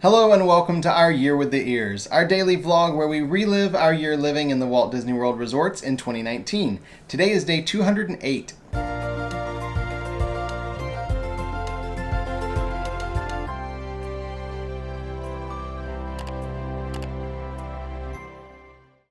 Hello and welcome to our Year with the Ears, our daily vlog where we relive our year living in the Walt Disney World resorts in 2019. Today is day 208.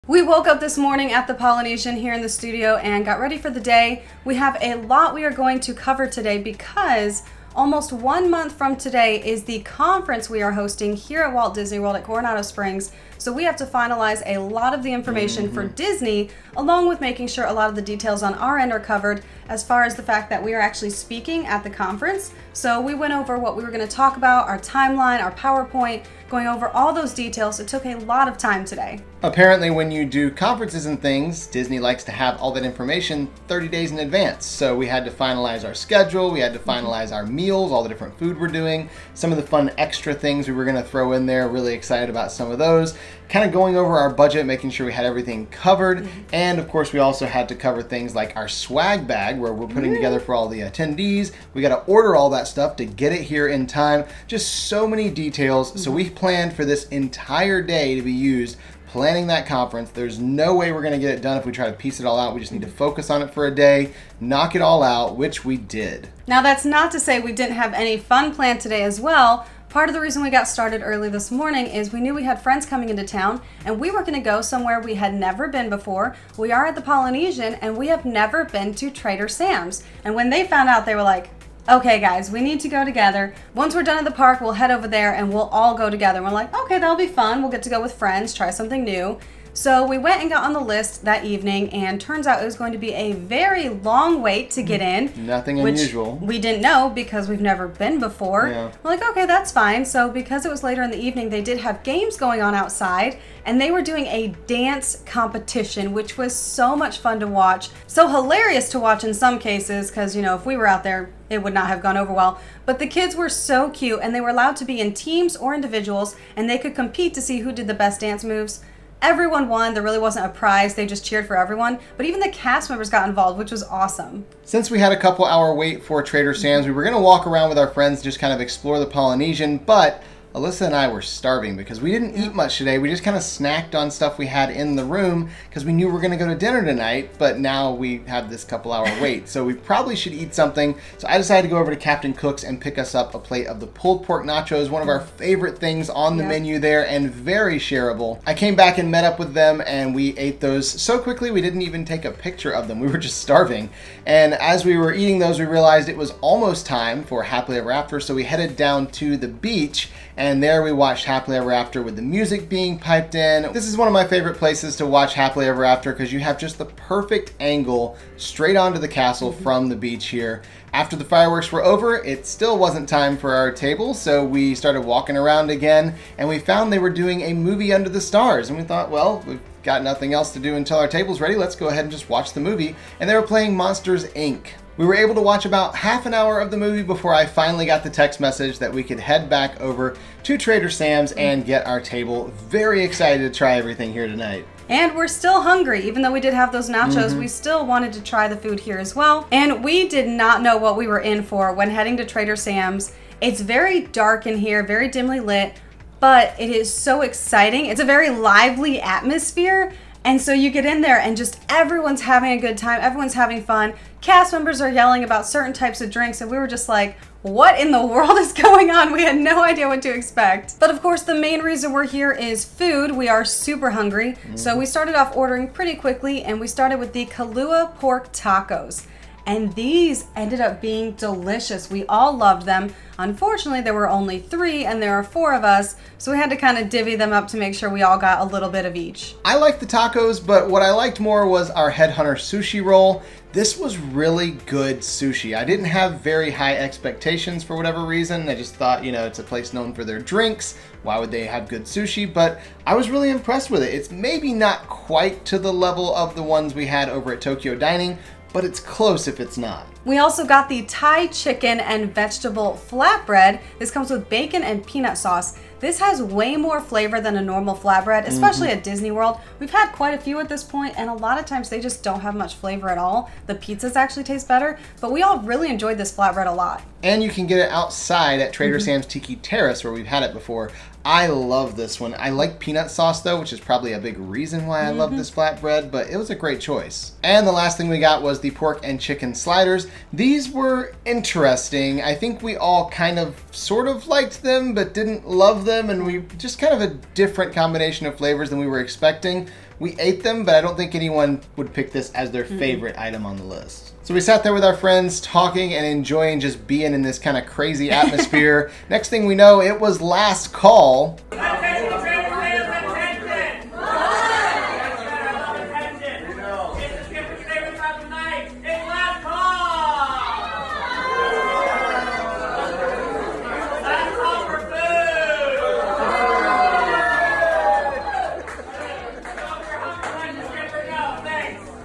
We woke up this morning at the Polynesian here in the studio and got ready for the day. We have a lot we are going to cover today because almost 1 month from today is the conference we are hosting here at Walt Disney World at Coronado Springs. So we have to finalize a lot of the information for Disney, along with making sure a lot of the details on our end are covered as far as the fact that we are actually speaking at the conference. So we went over what we were going to talk about, our timeline, our PowerPoint, going over all those details. It took a lot of time today. Apparently when you do conferences and things, Disney likes to have all that information 30 days in advance. So we had to finalize our schedule, we had to finalize our meals, all the different food we're doing, some of the fun extra things we were going to throw in there, really excited about some of those. Kind of going over our budget, making sure we had everything covered. And of course we also had to cover things like our swag bag where we're putting together for all the attendees. We got to order all that stuff to get it here in time. Just so many details. So we planned for this entire day to be used planning that conference. There's no way we're going to get it done if we try to piece it all out. We just need to focus on it for a day, knock it all out, which we did. Now that's not to say we didn't have any fun planned today as well. Part of the reason we got started early this morning is we knew we had friends coming into town and we were going to go somewhere we had never been before. We are at the Polynesian and we have never been to Trader Sam's. And when they found out, they were like, okay guys, we need to go together. Once we're done at the park, we'll head over there and we'll all go together. And we're like, okay, that'll be fun. We'll get to go with friends, try something new. So we went and got on the list that evening, and turns out it was going to be a very long wait to get in. Nothing unusual. We didn't know because we've never been before. Yeah. We're like, okay, that's fine. So because it was later in the evening, they did have games going on outside, and they were doing a dance competition, which was so much fun to watch. So hilarious to watch in some cases, because, you know, if we were out there, it would not have gone over well. But the kids were so cute, and they were allowed to be in teams or individuals, and they could compete to see who did the best dance moves. Everyone won. There really wasn't a prize. They just cheered for everyone. But even the cast members got involved, which was awesome. Since we had a couple hour wait for Trader Sam's, we were going to walk around with our friends, just kind of explore the Polynesian, but Alyssa and I were starving because we didn't eat much today. We just kind of snacked on stuff we had in the room because we knew we were going to go to dinner tonight, but now we have this couple hour wait. So we probably should eat something. So I decided to go over to Captain Cook's and pick us up a plate of the pulled pork nachos, one of our favorite things on the menu there and very shareable. I came back and met up with them and we ate those so quickly we didn't even take a picture of them. We were just starving. And as we were eating those, we realized it was almost time for Happily Ever After. So we headed down to the beach, and there we watched Happily Ever After with the music being piped in. This is one of my favorite places to watch Happily Ever After because you have just the perfect angle straight onto the castle from the beach here. After the fireworks were over, it still wasn't time for our table, so we started walking around again, and we found they were doing a movie under the stars, and we thought, well, we've got nothing else to do until our table's ready. Let's go ahead and just watch the movie. And they were playing Monsters, Inc. We were able to watch about half an hour of the movie before I finally got the text message that we could head back over to Trader Sam's and get our table. Very excited to try everything here tonight. And we're still hungry. Even though we did have those nachos, we still wanted to try the food here as well. And we did not know what we were in for when heading to Trader Sam's. It's very dark in here, very dimly lit, but it is so exciting. It's a very lively atmosphere. And so you get in there and just everyone's having a good time. Everyone's having fun. Cast members are yelling about certain types of drinks. And we were just like, what in the world is going on? We had no idea what to expect. But of course, the main reason we're here is food. We are super hungry. So we started off ordering pretty quickly, and we started with the Kahlua pork tacos. And these ended up being delicious. We all loved them. Unfortunately, there were only 3 and there are 4 of us, so we had to kind of divvy them up to make sure we all got a little bit of each. I liked the tacos, but what I liked more was our Headhunter sushi roll. This was really good sushi. I didn't have very high expectations for whatever reason. I just thought, you know, it's a place known for their drinks. Why would they have good sushi? But I was really impressed with it. It's maybe not quite to the level of the ones we had over at Tokyo Dining, but it's close if it's not. We also got the Thai chicken and vegetable flatbread. This comes with bacon and peanut sauce. This has way more flavor than a normal flatbread, especially at Disney World. We've had quite a few at this point, and a lot of times they just don't have much flavor at all. The pizzas actually taste better, but we all really enjoyed this flatbread a lot. And you can get it outside at Trader Sam's Tiki Terrace, where we've had it before. I love this one. I like peanut sauce, though, which is probably a big reason why I love this flatbread, but it was a great choice. And the last thing we got was the pork and chicken sliders. These were interesting. I think we all kind of sort of liked them, but didn't love them, and we just kind of a different combination of flavors than we were expecting. We ate them, but I don't think anyone would pick this as their favorite item on the list. So we sat there with our friends talking and enjoying just being in this kind of crazy atmosphere. Next thing we know, it was last call.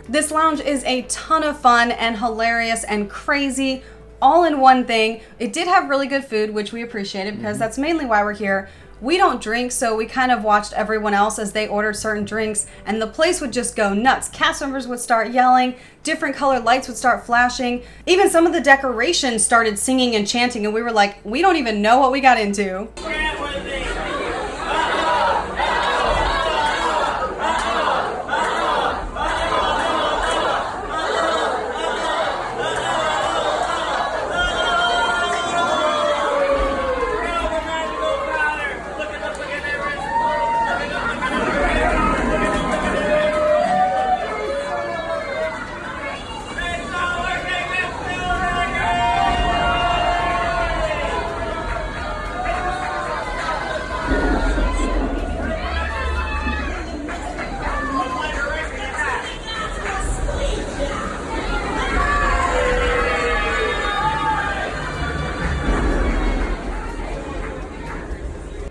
This lounge is a ton of fun and hilarious and crazy, all in one thing. It did have really good food, which we appreciated because that's mainly why we're here. We don't drink, so we kind of watched everyone else as they ordered certain drinks, and the place would just go nuts. Cast members would start yelling, different colored lights would start flashing, even some of the decorations started singing and chanting, and we were like, we don't even know what we got into.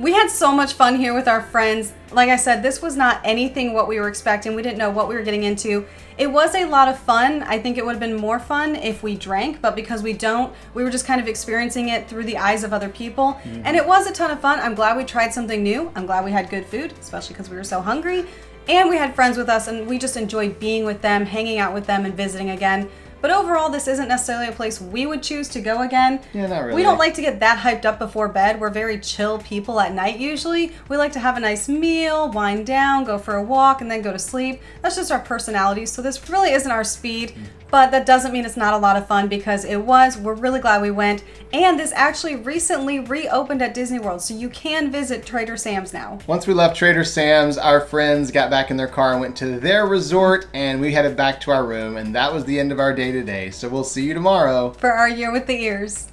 We had so much fun here with our friends. Like I said, this was not anything what we were expecting. We didn't know what we were getting into. It was a lot of fun. I think it would have been more fun if we drank, but because we don't, we were just kind of experiencing it through the eyes of other people. And it was a ton of fun. I'm glad we tried something new. I'm glad we had good food, especially because we were so hungry. And we had friends with us, and we just enjoyed being with them, hanging out with them, and visiting again. But overall, this isn't necessarily a place we would choose to go again. Yeah, not really. We don't like to get that hyped up before bed. We're very chill people at night usually. We like to have a nice meal, wind down, go for a walk, and then go to sleep. That's just our personality, so this really isn't our speed. But that doesn't mean it's not a lot of fun, because it was. We're really glad we went. And this actually recently reopened at Disney World, so you can visit Trader Sam's now. Once we left Trader Sam's, our friends got back in their car and went to their resort, and we headed back to our room, and that was the end of our day today. So we'll see you tomorrow For Our Year with the Ears.